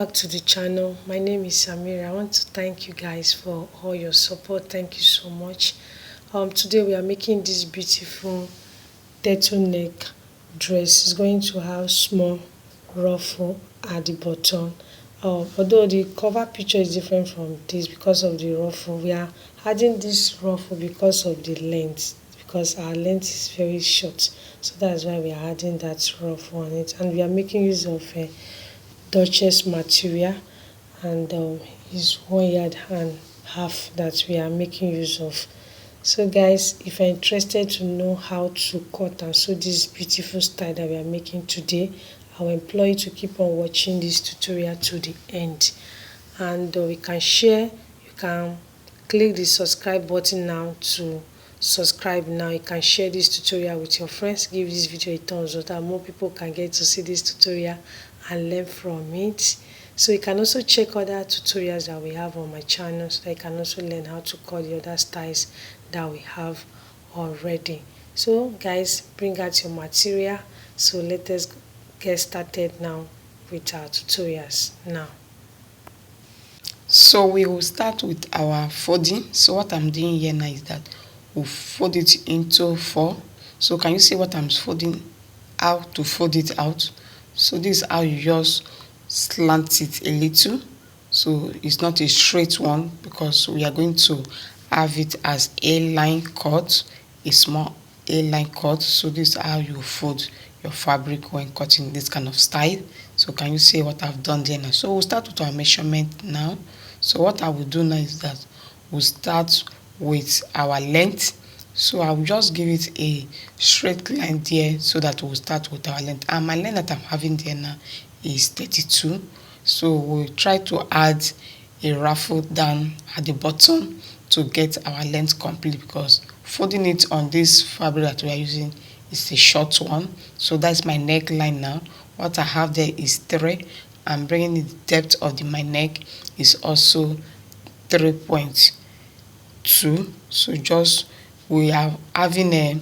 Back to the channel. My name is Samira. I want to thank you guys for all your support. Thank you so much. Today we are making this beautiful turtleneck dress. It's going to have small ruffle at the bottom. Although the cover picture is different from this because of the ruffle, we are adding this ruffle because of the length, because our length is very short, so that's why we are adding that ruffle on it. And we are making use of Duchess material, and is 1.5 yards that we are making use of. So guys, if you're interested to know how to cut and sew this beautiful style that we are making today, I will implore you to keep on watching this tutorial to the end. And you can share, you can click the subscribe button now to subscribe now. You can share this tutorial with your friends, give this video a thumbs up so that more people can get to see this tutorial and learn from it. So you can also check other tutorials that we have on my channel, so that you can also learn how to cut the other styles that we have already. So guys, bring out your material. So let us get started now with our tutorials now. So we will start with our folding. So what I'm doing here now is that we'll fold it into 4. So can you see what I'm folding, how to fold it out? So this is how you just slant it a little, so it's not a straight one, because we are going to have it as a line cut, a small a line cut. So this is how you fold your fabric when cutting this kind of style. So can you see what I've done there now? So we'll start with our measurement now. So what I will do now is that we'll start with our length. So I will just give it a straight line there, so that we'll start with our length. And my length that I'm having there now is 32. So we'll try to add a ruffle down at the bottom to get our length complete, because folding it on this fabric that we are using is a short one. So that's my neckline now. What I have there is 3. I'm bringing the depth of my neck is also 3.2. So just we are having a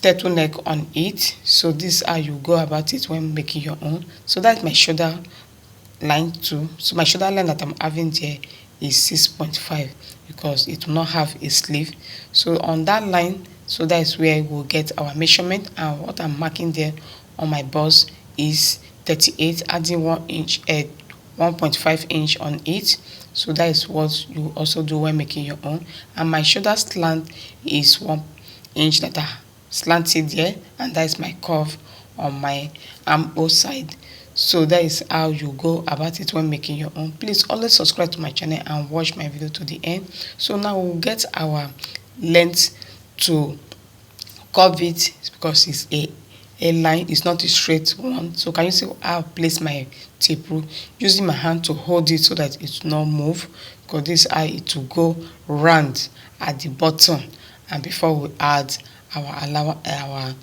turtleneck on it. So this is how you go about it when making your own. So that's my shoulder line too. So my shoulder line that I'm having there is 6.5, because it will not have a sleeve. So on that line, so that is where we'll get our measurement. And what I'm marking there on my bust is 38, adding 1 inch, 1.5 inch on it. So that is what you also do when making your own. And my shoulder slant is 1 inch that I slanted there, and that is my curve on my armhole side. So that is how you go about it when making your own. Please always subscribe to my channel and watch my video to the end. So now we'll get our length to curve it, because it's a line, it's not a straight one. So can you see how I place my tape rule, using my hand to hold it so that it will not move, because this is how it will go round at the bottom, and before we add our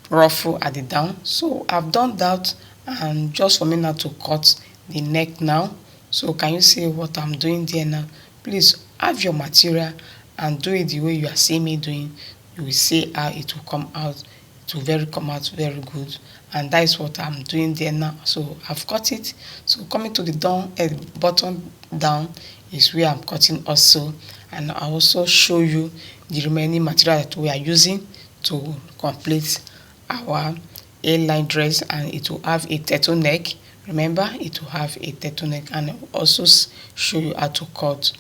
ruffle at the down. So I've done that, and just for me now to cut the neck now. So can you see what I'm doing there now? Please have your material and do it the way you are seeing me doing. You will see how it will come out. It will come out very good, and that is what I'm doing there now. So I've cut it. So coming to the down, bottom down is where I'm cutting also, and I'll also show you the remaining material that we are using to complete our A-line dress. And it will have a turtleneck. Remember, it will have a turtleneck, and I'll also show you how to cut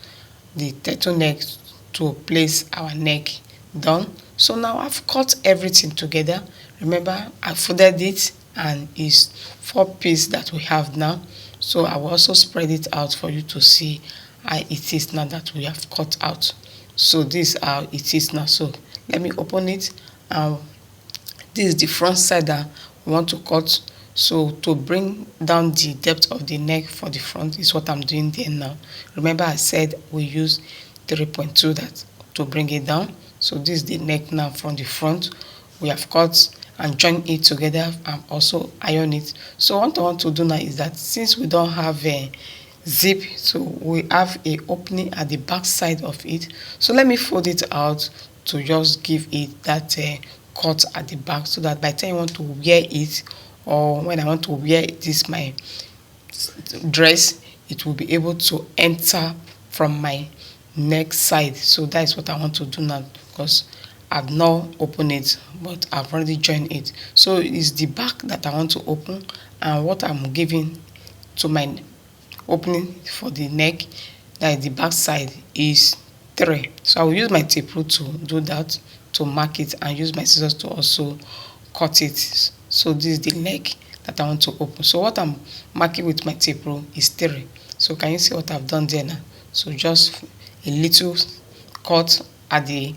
the turtleneck to place our neck down. So now I've cut everything together. Remember, I folded it, and it's 4 pieces that we have now. So I will also spread it out for you to see how it is now that we have cut out. So this is how it is now. So let me open it. This is the front side that we want to cut. So to bring down the depth of the neck for the front is what I'm doing there now. Remember, I said we use 3.2 that to bring it down. So this is the neck now from the front. We have cut and joined it together and also iron it. So what I want to do now is that, since we don't have a zip, so we have a opening at the back side of it. So let me fold it out to just give it that cut at the back, so that by the time you want to wear it, or when I want to wear this my dress, it will be able to enter from my neck side. So that is what I want to do now, because I've not opened it, but I've already joined it. So it's the back that I want to open, and what I'm giving to my opening for the neck, that is the back side, is 3. So I will use my tape rule to do that, to mark it, and use my scissors to also cut it. So this is the neck that I want to open. So what I'm marking with my tape rule is 3. So can you see what I've done there now? So just a little cut at the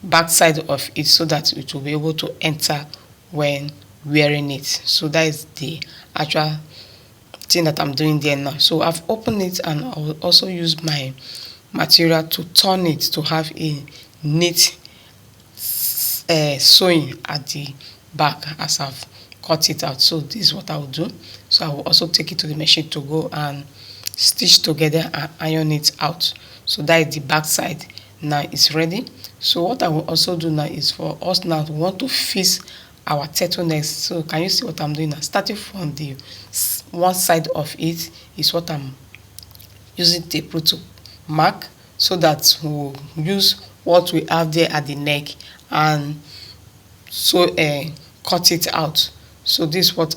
back side of it, so that it will be able to enter when wearing it. So that is the actual thing that I'm doing there now. So I've opened it, and I will also use my material to turn it to have a neat sewing at the back as I've cut it out. So this is what I will do. So I will also take it to the machine to go and stitch together and iron it out. So that is the back side. Now it's ready. So what I will also do now is, for us now to want to fix our turtlenecks. So can you see what I'm doing now? Starting from the one side of it is what I'm using tape rule to mark, so that we'll use what we have there at the neck and so cut it out. So this is what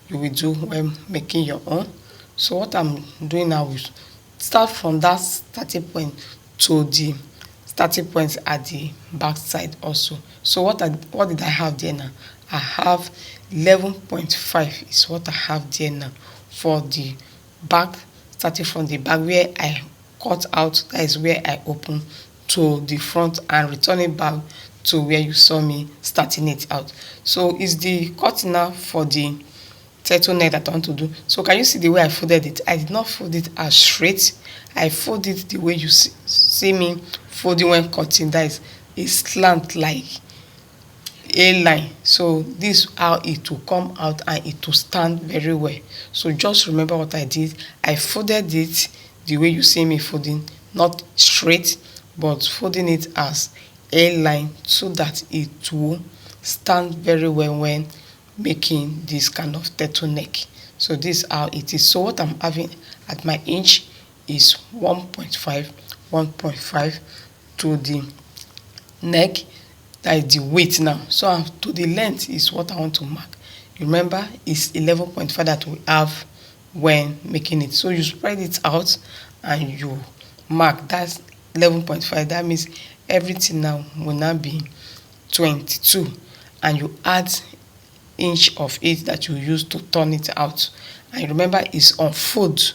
you will do when making your own. So what I'm doing now is start from that starting point to the starting point at the back side also. So what did I have there now? I have 11.5 is what I have there now for the back, starting from the back where I cut out, that is where I open, to the front, and returning back to where you saw me starting it out. So it's the cutting now for the turtleneck that I want to do. So can you see the way I folded it? I did not fold it as straight. I fold it the way you see me folding when cutting. That is a slant, like a line. So this is how it will come out, and it will stand very well. So just remember what I did. I folded it the way you see me folding, not straight, but folding it as a line, so that it will stand very well when making this kind of turtleneck. So this is how it is. So what I'm having at my inch is 1.5 to the neck, that is the weight now. So to the length is what I want to mark. Remember, it's 11.5 that we have when making it. So you spread it out and you mark. That's 11.5. That means everything now will now be 22, and you add inch of it that you use to turn it out. And remember, it's on fold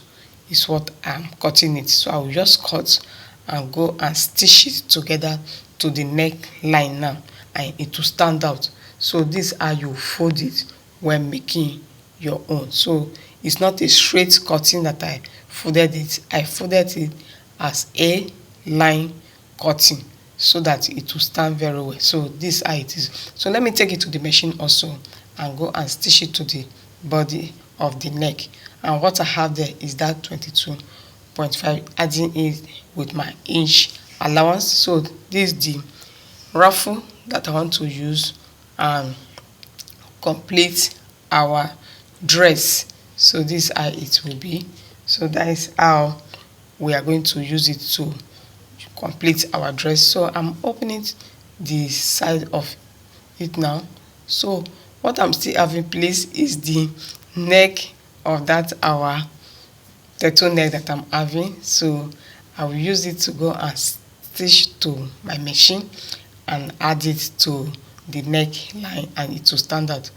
is what I'm cutting it. So I will just cut and go and stitch it together to the neckline now, and it will stand out. So this is how you fold it when making your own. So it's not a straight cutting that I folded it. I folded it as a line cutting, so that it will stand very well. So this is how it is. So let me take it to the machine also and go and stitch it to the body of the neck. And what I have there is that 22.5, adding it with my inch allowance. So this is the ruffle that I want to use and complete our dress. So this is how it will be. So that is how we are going to use it to complete our dress. So I'm opening the side of it now. So what I'm still having placed is the neck of that our turtleneck that I'm having. So I will use it to go and stitch to my machine and add it to the neckline, and it will stand out.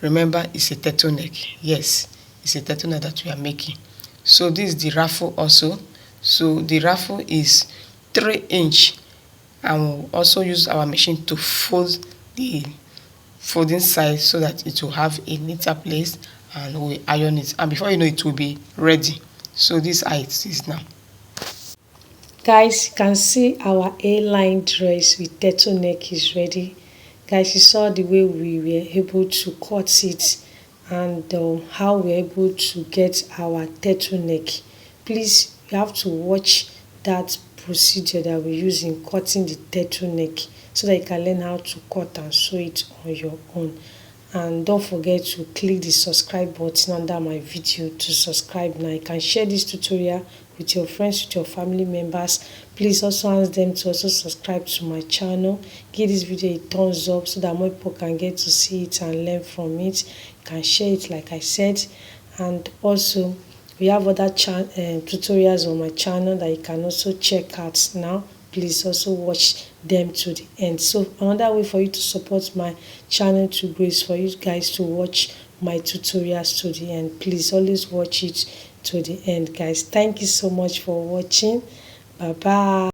Remember, it's a turtleneck. Yes, it's a turtleneck that we are making. So this is the ruffle also. So the ruffle is 3 inch, and we'll also use our machine to fold the folding side so that it will have a neater place, and we'll iron it, and before you know it will be ready. So this is how it is now. Guys, you can see our A-line dress with turtleneck is ready. Guys, you saw the way we were able to cut it, and how we were able to get our turtleneck. Please, you have to watch that procedure that we use in cutting the turtleneck, so that you can learn how to cut and sew it on your own. and don't forget to click the subscribe button under my video to subscribe now. You can share this tutorial with your friends, with your family members. Please also ask them to also subscribe to my channel. Give this video a thumbs up so that more people can get to see it and learn from it. You can share it like I said. And also we have other tutorials on my channel that you can also check out now. Please also watch them to the end. So another way for you to support my channel to grow is for you guys to watch my tutorials to the end. Please always watch it to the end, guys. Thank you so much for watching. Bye bye.